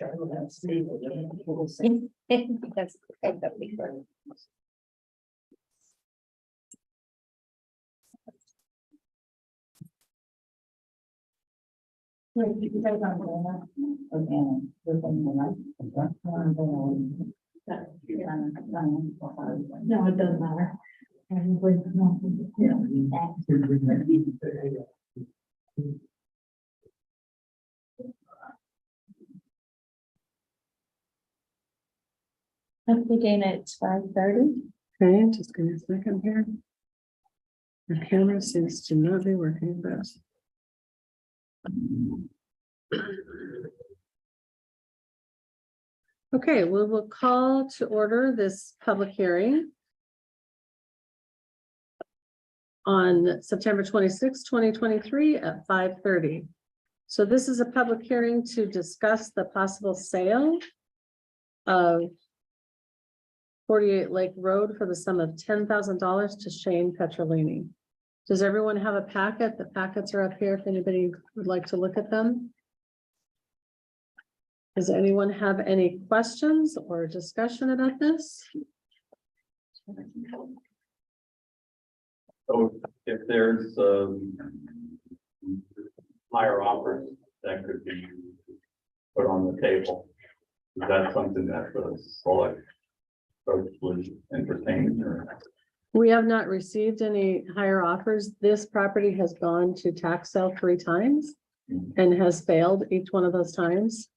That's that'd be good. No, it doesn't matter. Okay, Dana, it's 5:30. Okay, just give me a second here. The camera seems to not be working, but. Okay, we will call to order this public hearing on September 26, 2023 at 5:30. So this is a public hearing to discuss the possible sale of 48 Lake Road for the sum of $10,000 to Shane Petrolini. Does everyone have a packet? The packets are up here if anybody would like to look at them. Does anyone have any questions or discussion about this? So if there's higher offers that could be put on the table, is that something that the select folks would entertain or? We have not received any higher offers. This property has gone to tax sale 3 times and has failed each one of those times.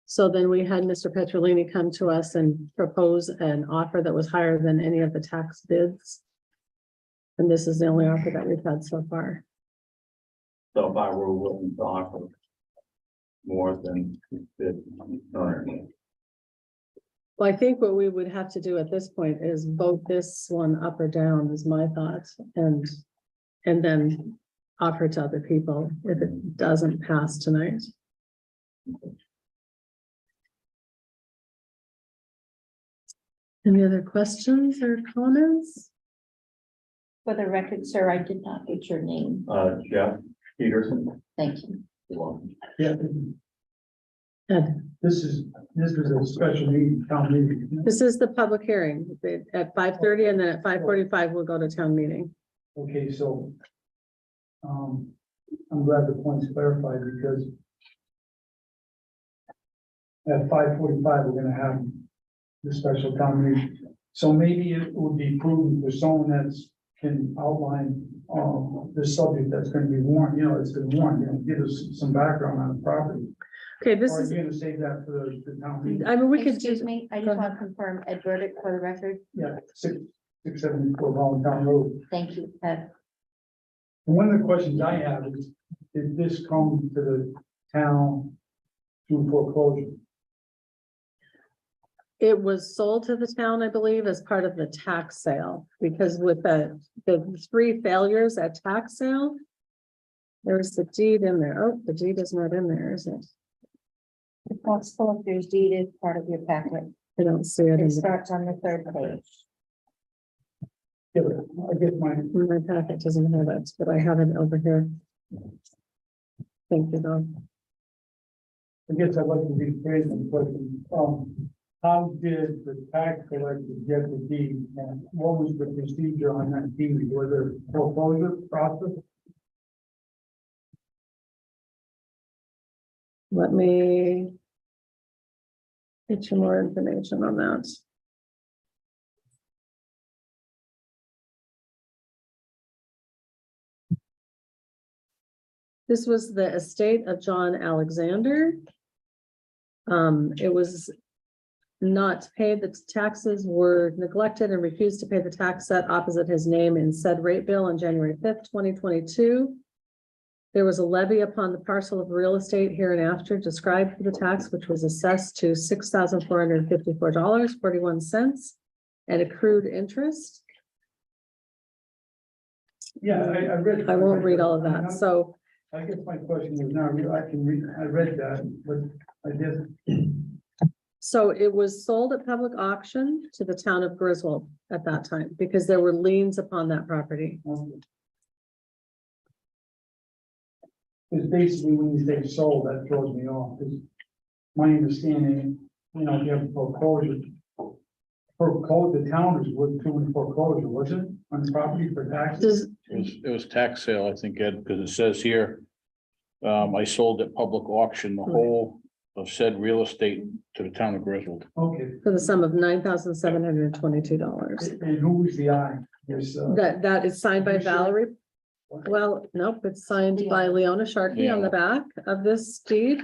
So then we had Mr. Petrolini come to us and propose an offer that was higher than any of the tax bids. And this is the only offer that we've had so far. So if I were willing to offer more than bid currently, Well, I think what we would have to do at this point is vote this one up or down is my thought, and then offer to other people if it doesn't pass tonight. Any other questions or comments? For the record, sir, I did not get your name. Jeff Peterson. Thank you. You're welcome. Yeah, Ed, this is a special meeting, town meeting. this is the public hearing at 5:30, and then at 5:45, we'll go to town meeting. Okay, so. I'm glad the point's clarified because. At 5:45, we're gonna have the special town meeting. So maybe it would be prudent for someone that's can outline, the subject that's gonna be warned, it's been warned, give us some background on the property. Okay, this Or are is, you gonna save that for the town meeting? I mean, we could Excuse do, me, I Go just ahead. want to confirm Ed Burdick for the record. Yeah, 674 Voluntown Road. Thank you, Ed. And one of the questions I have is, did this come to the town through foreclosure? it was sold to the town, I believe, as part of the tax sale, because with the 3 failures at tax sale, there's the deed in there. Oh, the deed is not in there, is it? The tax collector's deed is part of your packet. I don't see it in It there. starts on the 3rd page. Yeah, but I guess My packet doesn't have it, but I have it over here. Thank you, though. I'd like to be phrasing the question. How did the tax collector get the deed? And what was the procedure on that deed? Was there foreclosure process? Let me get you more information on that. This was the estate of John Alexander. It was not paid, the taxes were neglected and refused to pay the tax set opposite his name in said rate bill on January 5th, 2022. There was a levy upon the parcel of real estate hereinafter described for the tax, which was assessed to $6,454.41 and accrued interest. Yeah, I read. I won't read all of that, so I guess my question is now, I can read, I read that, but I guess. So it was sold at public auction to the town of Griswold at that time because there were liens upon that property. It's basically when you say sold, that throws me off, 'cause my understanding, you know, if you have foreclosure. The town is doing foreclosure, was it, on the property for taxes? Does, It was tax sale, I think, Ed, because it says here, I sold at public auction the whole of said real estate to the town of Griswold. Okay, for the sum of $9,722. and who was the I? Yes, That is signed by You sure? Valerie. Well, nope, it's signed by Leona Sharkey on the back of this deed.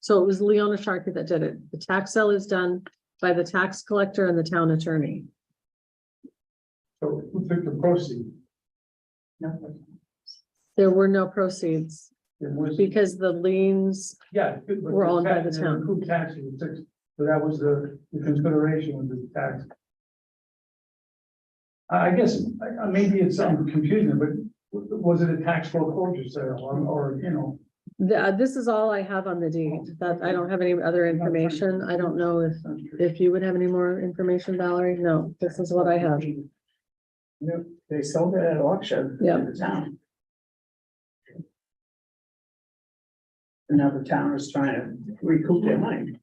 So it was Leona Sharkey that did it. The tax sale is done by the tax collector and the town attorney. so who took the proceeds? There were no proceeds It was, because the liens, yeah. but Were owned by the tax- town. Who taxes, so that was the consideration of the tax. I guess, maybe it's confusing, but was it a tax foreclosure sale or, you know? this is all I have on the deed. That I don't have any other information. I don't know if you would have any more information, Valerie. No, this is what I have. Yep, they sold it at auction. Yeah. In the town. And now the town is trying to recoup their money.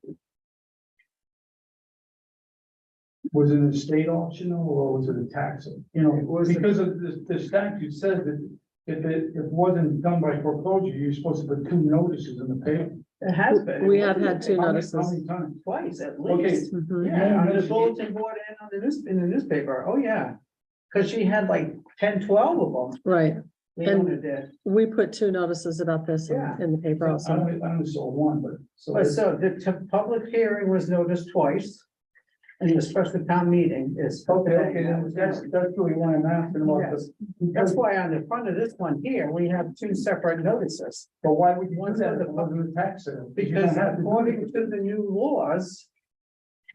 Was it a state auction or was it a tax? You know, It was a- because of the statute says that if it wasn't done by foreclosure, you're supposed to put 2 notices in the paper. It has been. We have had 2 How many notices. times? Twice at Okay. least. Mhm. Yeah, on the bulletin board and on in the newspaper. Oh, yeah. Cause she had like 10, 12 of them. Right. Leona did. We put 2 notices about this Yeah. in the paper I also. only saw 1, but so. But so the public hearing was noticed twice. And the special town meeting is. Okay, that's really why I'm asking about Yes. this. That's why on the front of this one here, we have 2 separate notices. But why would you do One's that for if the it wasn't a tax sale? You Because don't have to do according it. to the new laws,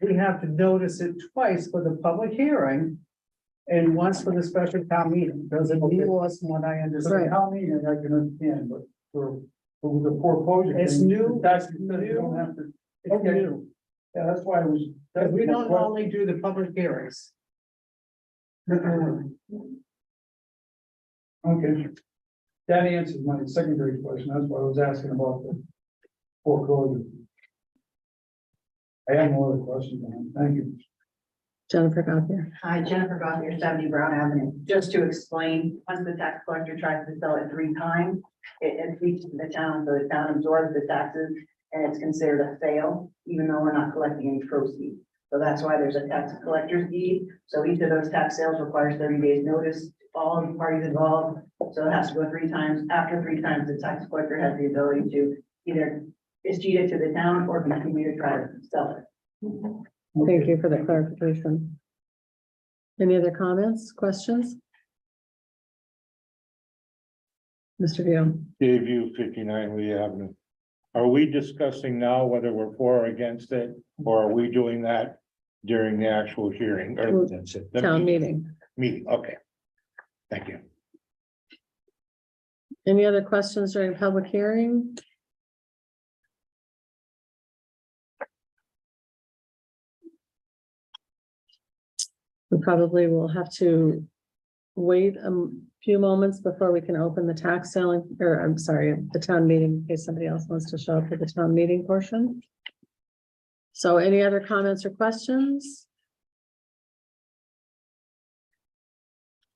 we have to notice it twice for the public hearing and once for the special town meeting. Those are the new laws from what I So the understand. town meeting, I can understand, but for the foreclosure. It's thing, new. That's, you don't have to, It's okay. new, yeah, that's why I was. because we don't Well, only do the public hearings. Okay. That answers my secondary question, that's why I was asking about the foreclosure. I have no other questions, man. Thank you. Jennifer Gauthier. Hi, Jennifer Gothier, 70 Brown Avenue. Just to explain, once the tax collector tries to sell it 3 times, it reaches the town, so the town absorbs the taxes, and it's considered a sale, even though we're not collecting any proceeds. So that's why there's a tax collector's deed. So each of those tax sales requires 30 days notice, to all of the parties involved. So it has to go 3 times. After 3 times, the tax collector has the ability to either escheat it to the town or continue to try to sell it. Thank you for the clarification. Any other comments, questions? Mr. Vio. Dave View, 59 Lee Avenue. Are we discussing now whether we're for or against it, or are we doing that during the actual hearing or the Town meeting. meeting? Okay. Thank you. Any other questions during public hearing? We probably will have to wait a few moments before we can open the tax selling, or I'm sorry, the town meeting, in case somebody else wants to show up for the town meeting portion. So any other comments or questions?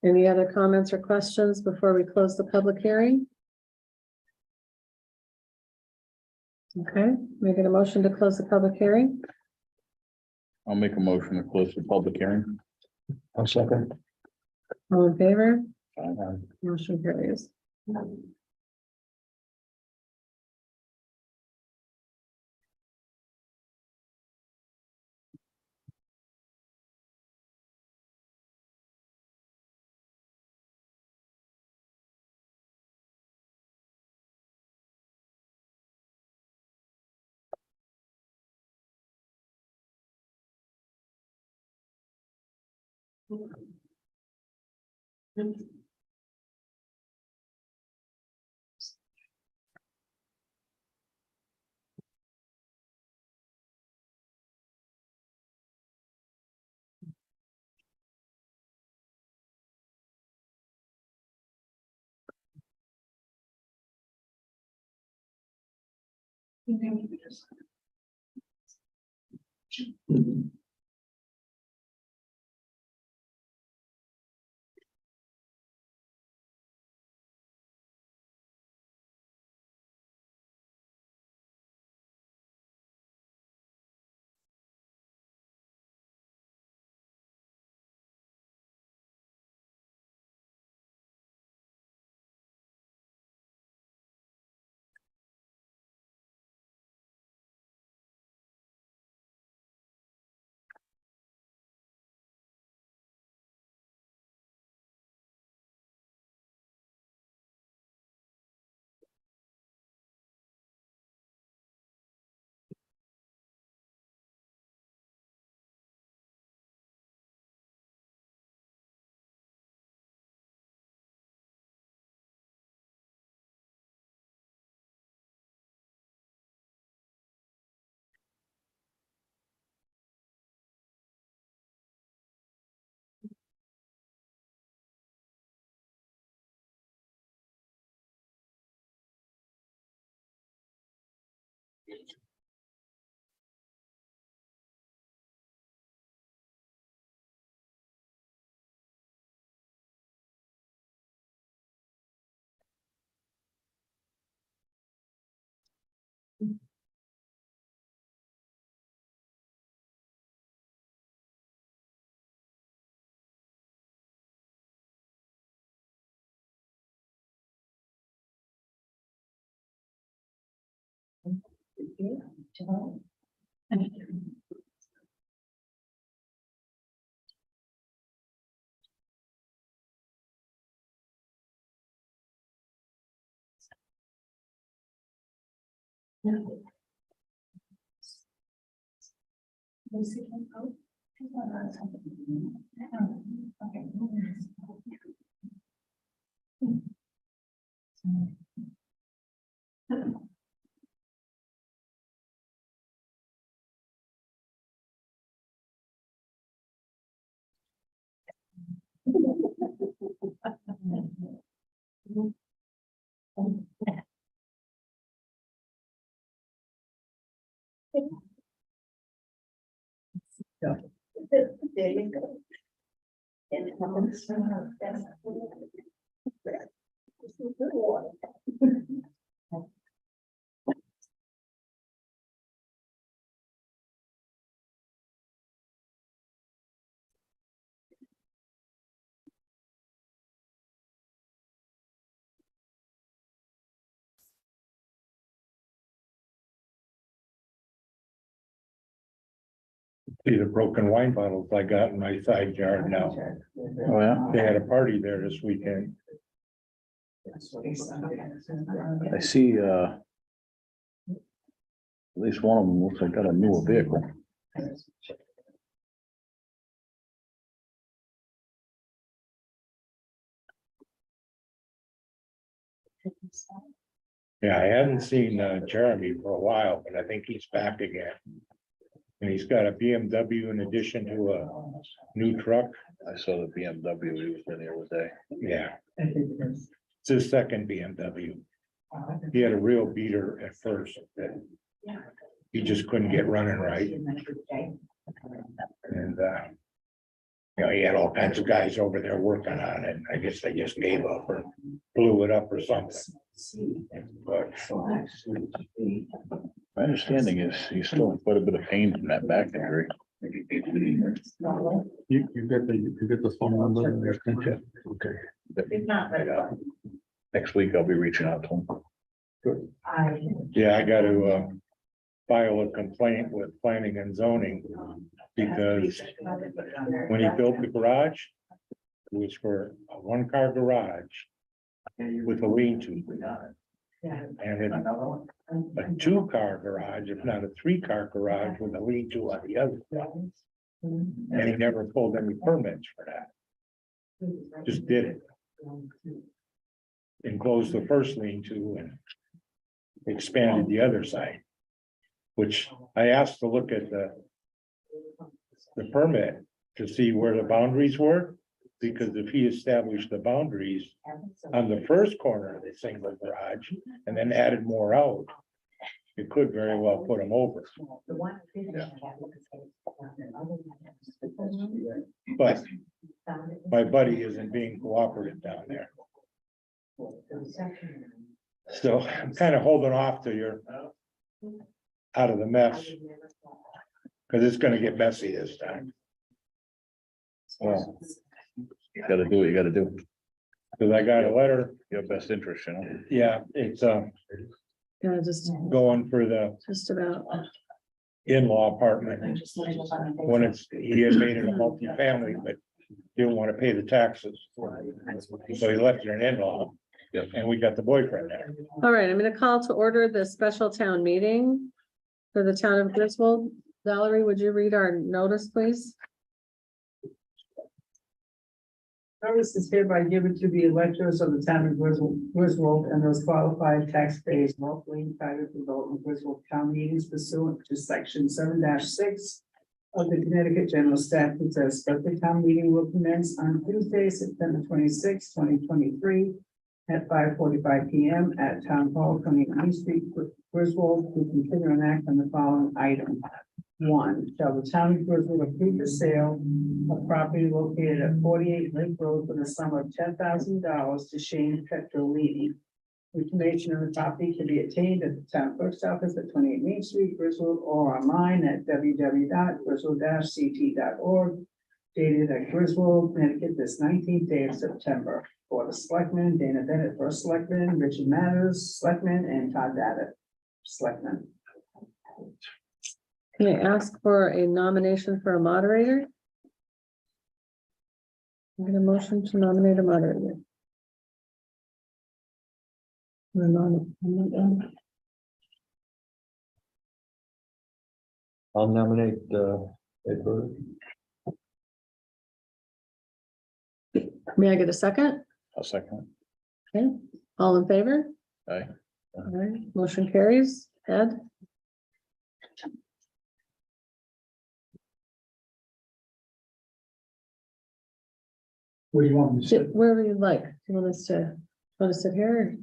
Any other comments or questions before we close the public hearing? Okay, making a motion to close the public hearing. I'll make a motion to close the public hearing. I'll second. All in favor? Aye. Motion carries. There you go. See the broken wine bottles I got in my side yard now. Oh, yeah, They had a party there this weekend. I see, at least one of them looks like got a newer vehicle. Yeah, I haven't seen Jeremy for a while, but I think he's back again. And he's got a BMW in addition to a new truck. I saw the BMW, he was in the other day. Yeah. It's his second BMW. He had a real beater at first that he just couldn't get running right. And you know, he had all kinds of guys over there working on it. I guess they just gave up or blew it up or something. But My understanding is he's still in quite a bit of pain from that back injury. You get the phone number in there, can't you? Okay. It's not like. Next week I'll be reaching out to him. yeah, I got to file a complaint with planning and zoning because when he built the garage, it was for a one-car garage with a lean-to. And it, a two-car garage, if not a three-car garage with a lean-to on the other. And he never pulled any permits for that. Just did it. Enclosed the first lean-to and expanded the other side. Which I asked to look at the permit to see where the boundaries were. Because if he established the boundaries on the first corner of the single garage and then added more out, you could very well put them over. But my buddy isn't being cooperative down there. So I'm kind of holding off till you're out of the mess, because it's gonna get messy this time. Well, you gotta do what you gotta do, Because I got a letter, your best interest, you know. yeah, it's Yeah, just going for the about. in-law apartment. When it's, he had made it a multi-family, but didn't want to pay the taxes. So he left it an in-law. Yep. And we got the boyfriend there. All right, I'm gonna call to order the special town meeting for the town of Griswold. Valerie, would you read our notice, please? Notice is hereby given to the electors of the town of Griswold and those qualified taxpayers lawfully entitled to vote in Griswold town meetings pursuant to section 7-6 of the Connecticut General Statutes as special town meeting will commence on Tuesday, September 26, 2023 at 5:45 p.m. at Town Hall, 20 East Street, Griswold, to consider an act on the following item. 1, shall the town of Griswold approve the sale of property located at 48 Lake Road for the sum of $10,000 to Shane Petrolini. Information on the property can be obtained at the town clerk's office at 28 Main Street, Griswold, or online at www.griswold-ct.org. Dated at Griswold, Connecticut, this 19th day of September. For the selectmen, Dana Bennett, first selectman, Richard Matters, selectman, and Todd Davitt, selectman. Can I ask for a nomination for a moderator? I'm gonna motion to nominate a moderator. I'll nominate, Edward. May I get a second? I'll second. Okay, all in favor? Aye. All right, motion carries. Ed? What do you want me to say? Sit wherever you'd like. Do you want us to sit here?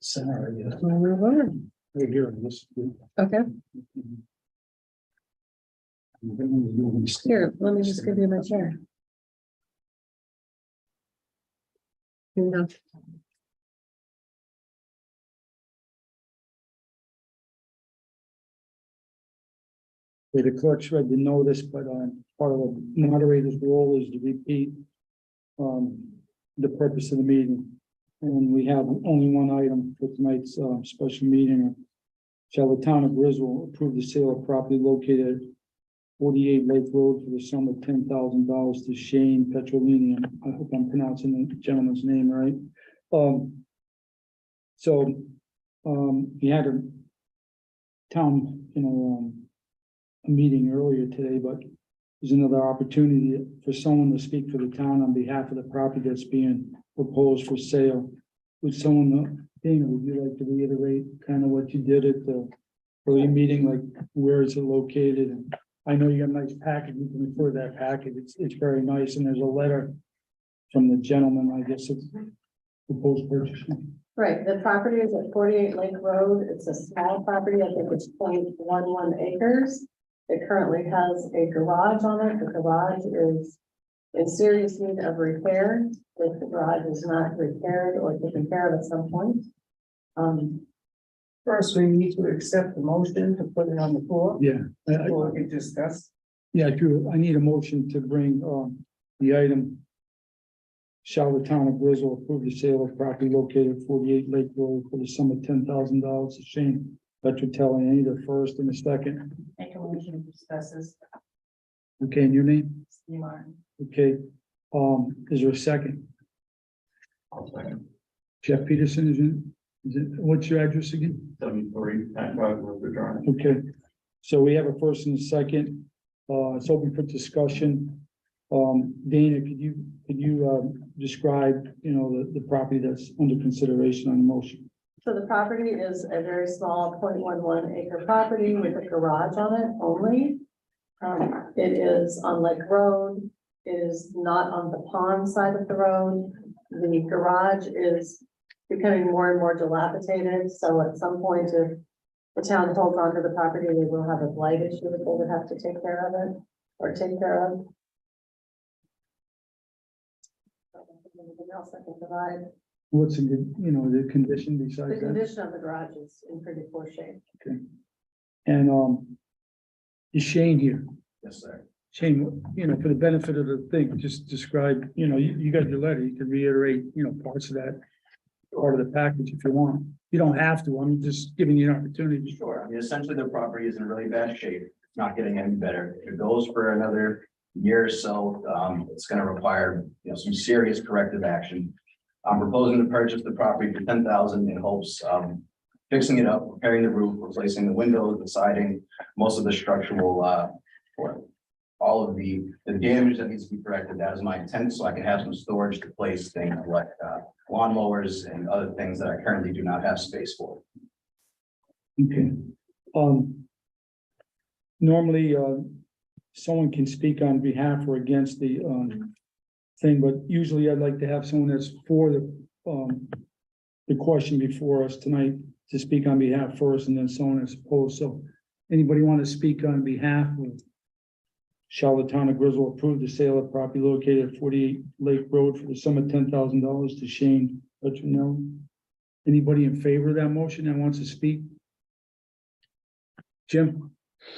Center, I guess. Or wherever? Right here, this. Okay, here, let me just give you my chair. Here you go. The clerk's read the notice, but part of the moderator's role is to repeat the purpose of the meeting. And we have only one item for tonight's special meeting. Shall the town of Griswold approve the sale of property located at 48 Lake Road for the sum of $10,000 to Shane Petrolini? I hope I'm pronouncing the gentleman's name right. We had a town, a meeting earlier today, but there's another opportunity for someone to speak for the town on behalf of the property that's being proposed for sale. Would someone, Dana, would you like to reiterate kind of what you did at the earlier meeting, like where is it located? And I know you got a nice package, you can refer to that package, it's very nice, and there's a letter from the gentleman, I guess it's proposed purchase. Right, the property is at 48 Lake Road. It's a small property. I think it's 0.11 acres. It currently has a garage on it. The garage is in serious need of repair. If the garage is not repaired or taken care of at some point. First, we need to accept the motion to put it on the floor. Yeah, Before we can discuss. yeah, Drew, I need a motion to bring the item. Shall the town of Griswold approve the sale of property located at 48 Lake Road for the sum of $10,000 to Shane Petratelli? I need a first and a second. Make a motion to discuss this. Okay, and your name? Steve Martin. Okay, is there a second? I'll second. Jeff Peterson is it, what's your address again? 73, Hancock River Drive. Okay, so we have a first and a second, it's open for discussion. Dana, could you describe, the property that's under consideration on the motion? So the property is a very small 0.11 acre property with a garage on it only. It is on Lake Road. It is not on the pond side of the road. The garage is becoming more and more dilapidated. So at some point, if the town holds onto the property, they will have a blight issue that they would have to take care of it, or take care of. Anything else I can provide? What's a good, you know, the condition The besides that? condition of the garage is in pretty poor shape. And, is Shane here? Yes, sir. Shane, you know, for the benefit of the thing, just describe, you know, you got your letter, you can reiterate, you know, parts of that. Part of the package if you want. You don't have to, I'm just giving you an opportunity. Sure, I mean, essentially the property is in really bad shape, it's not getting any better. If it goes for another year or so, it's gonna require, you know, some serious corrective action. I'm proposing to purchase the property for $10,000 in hopes of fixing it up, repairing the roof, replacing the windows, the siding, most of the structural, or all of the damage that needs to be corrected. That is my intent, so I can have some storage to place things like, lawnmowers and other things that I currently do not have space for. Okay. Normally, someone can speak on behalf or against the, thing, but usually I'd like to have someone that's for the question before us tonight to speak on behalf first and then someone that's opposed. So anybody want to speak on behalf of shall the town of Griswold approve the sale of property located at 48 Lake Road for the sum of $10,000 to Shane Petronelli? Anybody in favor of that motion that wants to speak? Jim?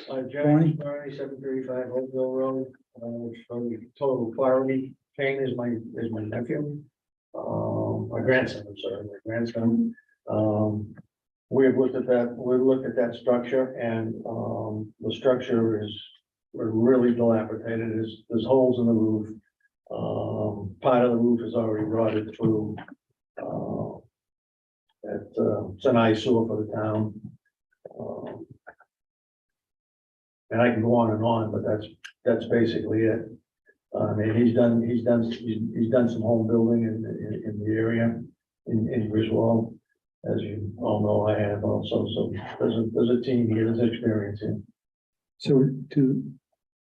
Barney? Barney, 735 Oakville Road, from total clarity, Shane is my nephew. My grandson, I'm sorry, my grandson. We've looked at that structure and, the structure is, we're really dilapidated, there's holes in the roof. Part of the roof is already rotted through. It's an eyesore for the town. And I can go on and on, but that's basically it. I mean, he's done some home building in the area in Griswold. As you all know, I have also, so there's a team here, there's experience in. So to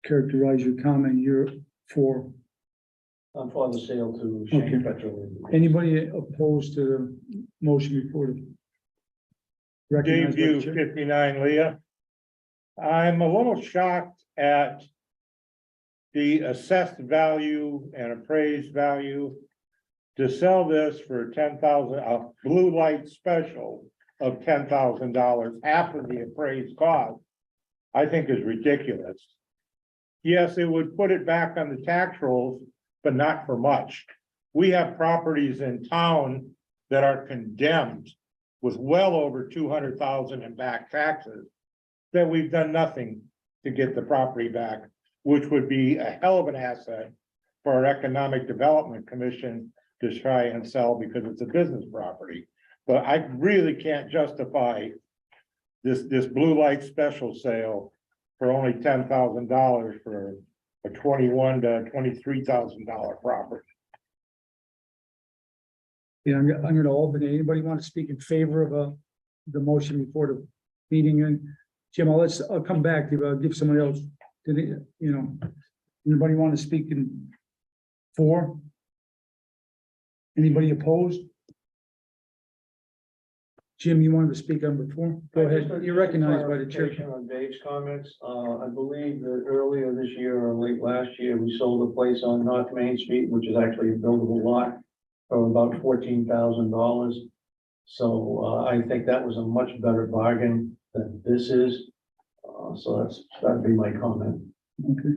characterize your comment, you're for, I'm for the sale to Shane Petrol. anybody opposed to the motion before the recognized by the Dave View, chair? 59 Leah. I'm a little shocked at the assessed value and appraised value to sell this for 10,000, a blue light special of $10,000, half of the appraised cost, I think is ridiculous. Yes, it would put it back on the tax rolls, but not for much. We have properties in town that are condemned with well over 200,000 in back taxes that we've done nothing to get the property back, which would be a hell of an asset for our Economic Development Commission to try and sell because it's a business property. But I really can't justify this blue light special sale for only $10,000 for a $21,000 to $23,000 property. Yeah, I'm gonna open it. Anybody want to speak in favor of the motion before the meeting? And Jim, I'll come back to you. I'll give somebody else. Anybody want to speak in for? Anybody opposed? Jim, you wanted to speak on before? Go ahead. You're recognized by the chair. On Dave's comments, I believe that earlier this year or late last year, we sold a place on North Main Street, which is actually a buildable lot, for about $14,000. So I think that was a much better bargain than this is. So that'd be my comment. Okay.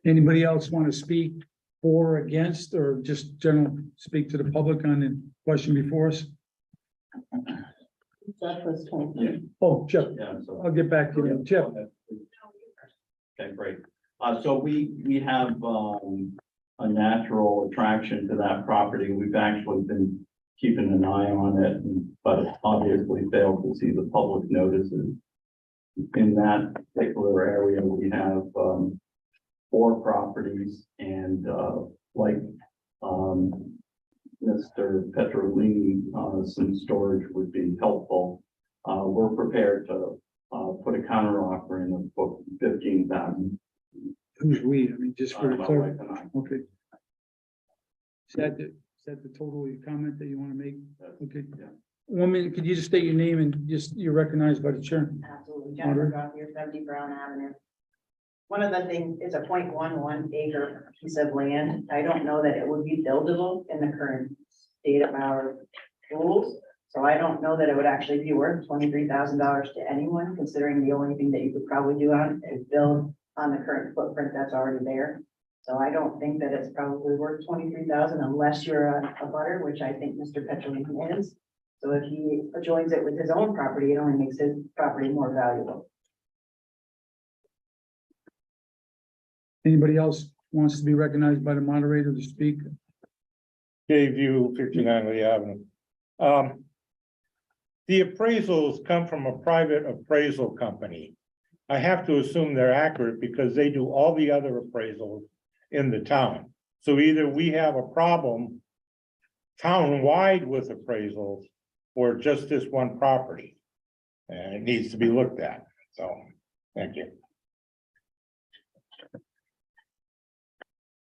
Anybody else want to speak for or against, or just general speak to the public on the question before us? Jeff was talking. Oh, Jeff, Yeah, so. I'll get back to you. Jeff, Okay, great. So we have, a natural attraction to that property. We've actually been keeping an eye on it, but obviously failed to see the public notices. In that particular area, we have, 4 properties and, like, Mr. Petrolini, some storage would be helpful. We're prepared to, put a counter offer in of 15,000. who's we? I mean, just for the My clerk. wife and I. Okay. Is that the total comment that you want to make? Okay. Yeah. 1 minute, could you just state your name and just, you're recognized by the chair? Absolutely, Jennifer Gauthier, 70 Brown Avenue. One of the things is a 0.11 acre piece of land. I don't know that it would be buildable in the current state of our rules. So I don't know that it would actually be worth $23,000 to anyone, considering the only thing that you could probably do on it is build on the current footprint that's already there. So I don't think that it's probably worth 23,000 unless you're a butter, which I think Mr. Petrolini is. So if he joins it with his own property, it only makes his property more valuable. Anybody else wants to be recognized by the moderator to speak? Dave View, 59 Lee Avenue. The appraisals come from a private appraisal company. I have to assume they're accurate because they do all the other appraisals in the town. So either we have a problem town-wide with appraisals or just this one property. And it needs to be looked at. So, thank you.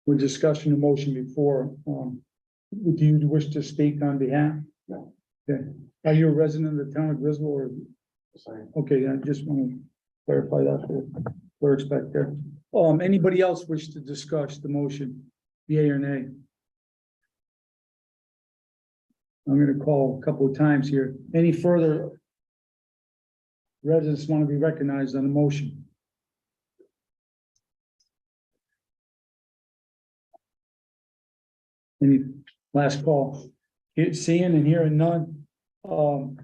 We're discussing the motion before. Do you wish to speak on behalf? No. Okay. Are you a resident of the town of Griswold or? Okay, I just want to clarify that for clerk's back there. Anybody else wish to discuss the motion, yea or nay? I'm gonna call a couple of times here. Any further residents want to be recognized on the motion? Any last call? Seeing and hearing none. We're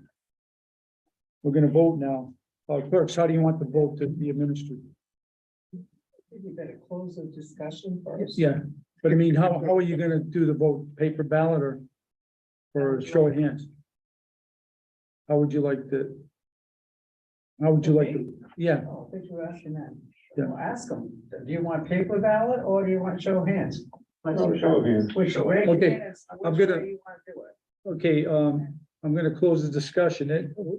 gonna vote now. Clerks, how do you want the vote to be administered? You better close the discussion first. Yeah, but I mean, how are you gonna do the vote? Paper ballot or show of hands? How would you like to? How would you like to? Yeah, Oh, I think you're asking that. Yeah. Well, ask them, do you want paper ballot or do you want show of hands? Show of hands. Which way? Okay, I'm Which gonna- way you wanna do it? okay, I'm gonna close the discussion.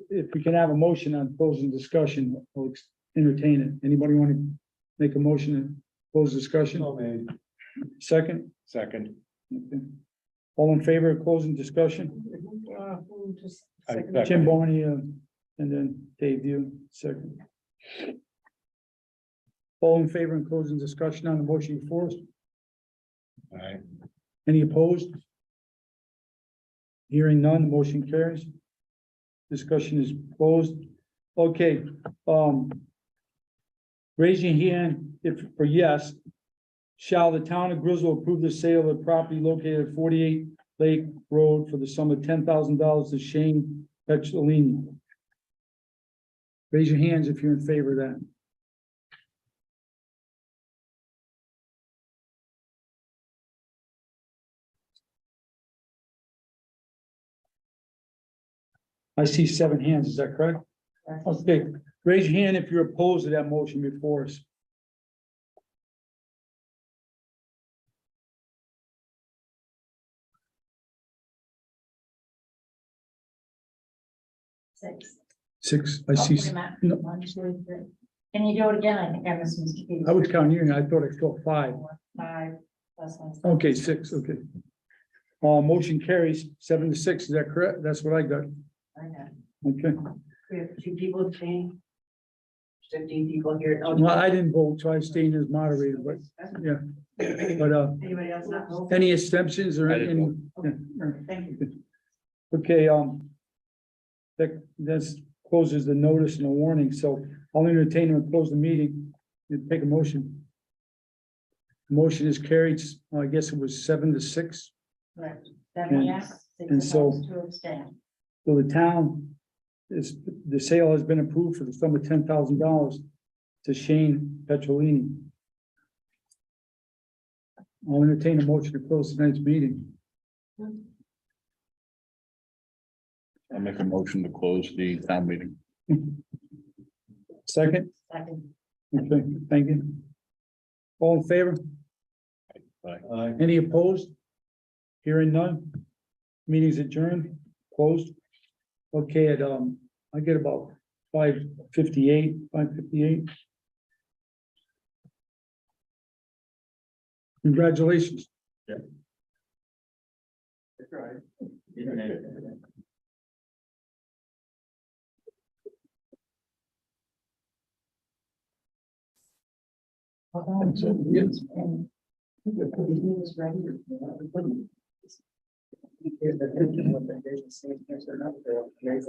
If we can have a motion on closing discussion, I'll entertain it. Anybody want to make a motion to close discussion? Second? Second. Okay. All in favor of closing discussion? Who just I seconded? Jim Barney, and then Dave, you, second. All in favor of closing discussion on the motion before us? All right. Any opposed? Hearing none, the motion carries. Discussion is closed. Okay, raise your hand if for yes. Shall the town of Griswold approve the sale of property located at 48 Lake Road for the sum of $10,000 to Shane Petrolini? Raise your hands if you're in favor of that. I see 7 hands, is that correct? Okay, raise your hand if you're opposed to that motion before us. Six. 6, I see. Wait a minute. No. 1, 2, 3. Can you do it again? I think I missed Mr. Peters. I was counting you, and I thought I saw 5. 5 plus 1. Okay, 6, okay. Motion carries 7 to 6, is that correct? That's what I got. Okay, We have 2 people abstaining. 15 people here. Oh, well, I didn't vote, so I stayed as moderator, but, yeah. But, Anybody else not vote? any abstentions or I any? didn't Yeah. Thank you. Okay, that closes the notice and the warning, so I'll entertain and close the meeting and take a motion. Motion is carried, I guess it was 7 to 6, Correct. 7 yes, 6 and so- opposed, 2 abstain. so the town the sale has been approved for the sum of $10,000 to Shane Petrolini. I'll entertain a motion to close tonight's meeting. I'll make a motion to close the town meeting. Second, Second. okay, thank you. All in favor? Any opposed? Hearing none? Meeting's adjourned, closed. Okay, at, I get about 5:58. Congratulations. That's right. Here's the picture of what the business is, here's another.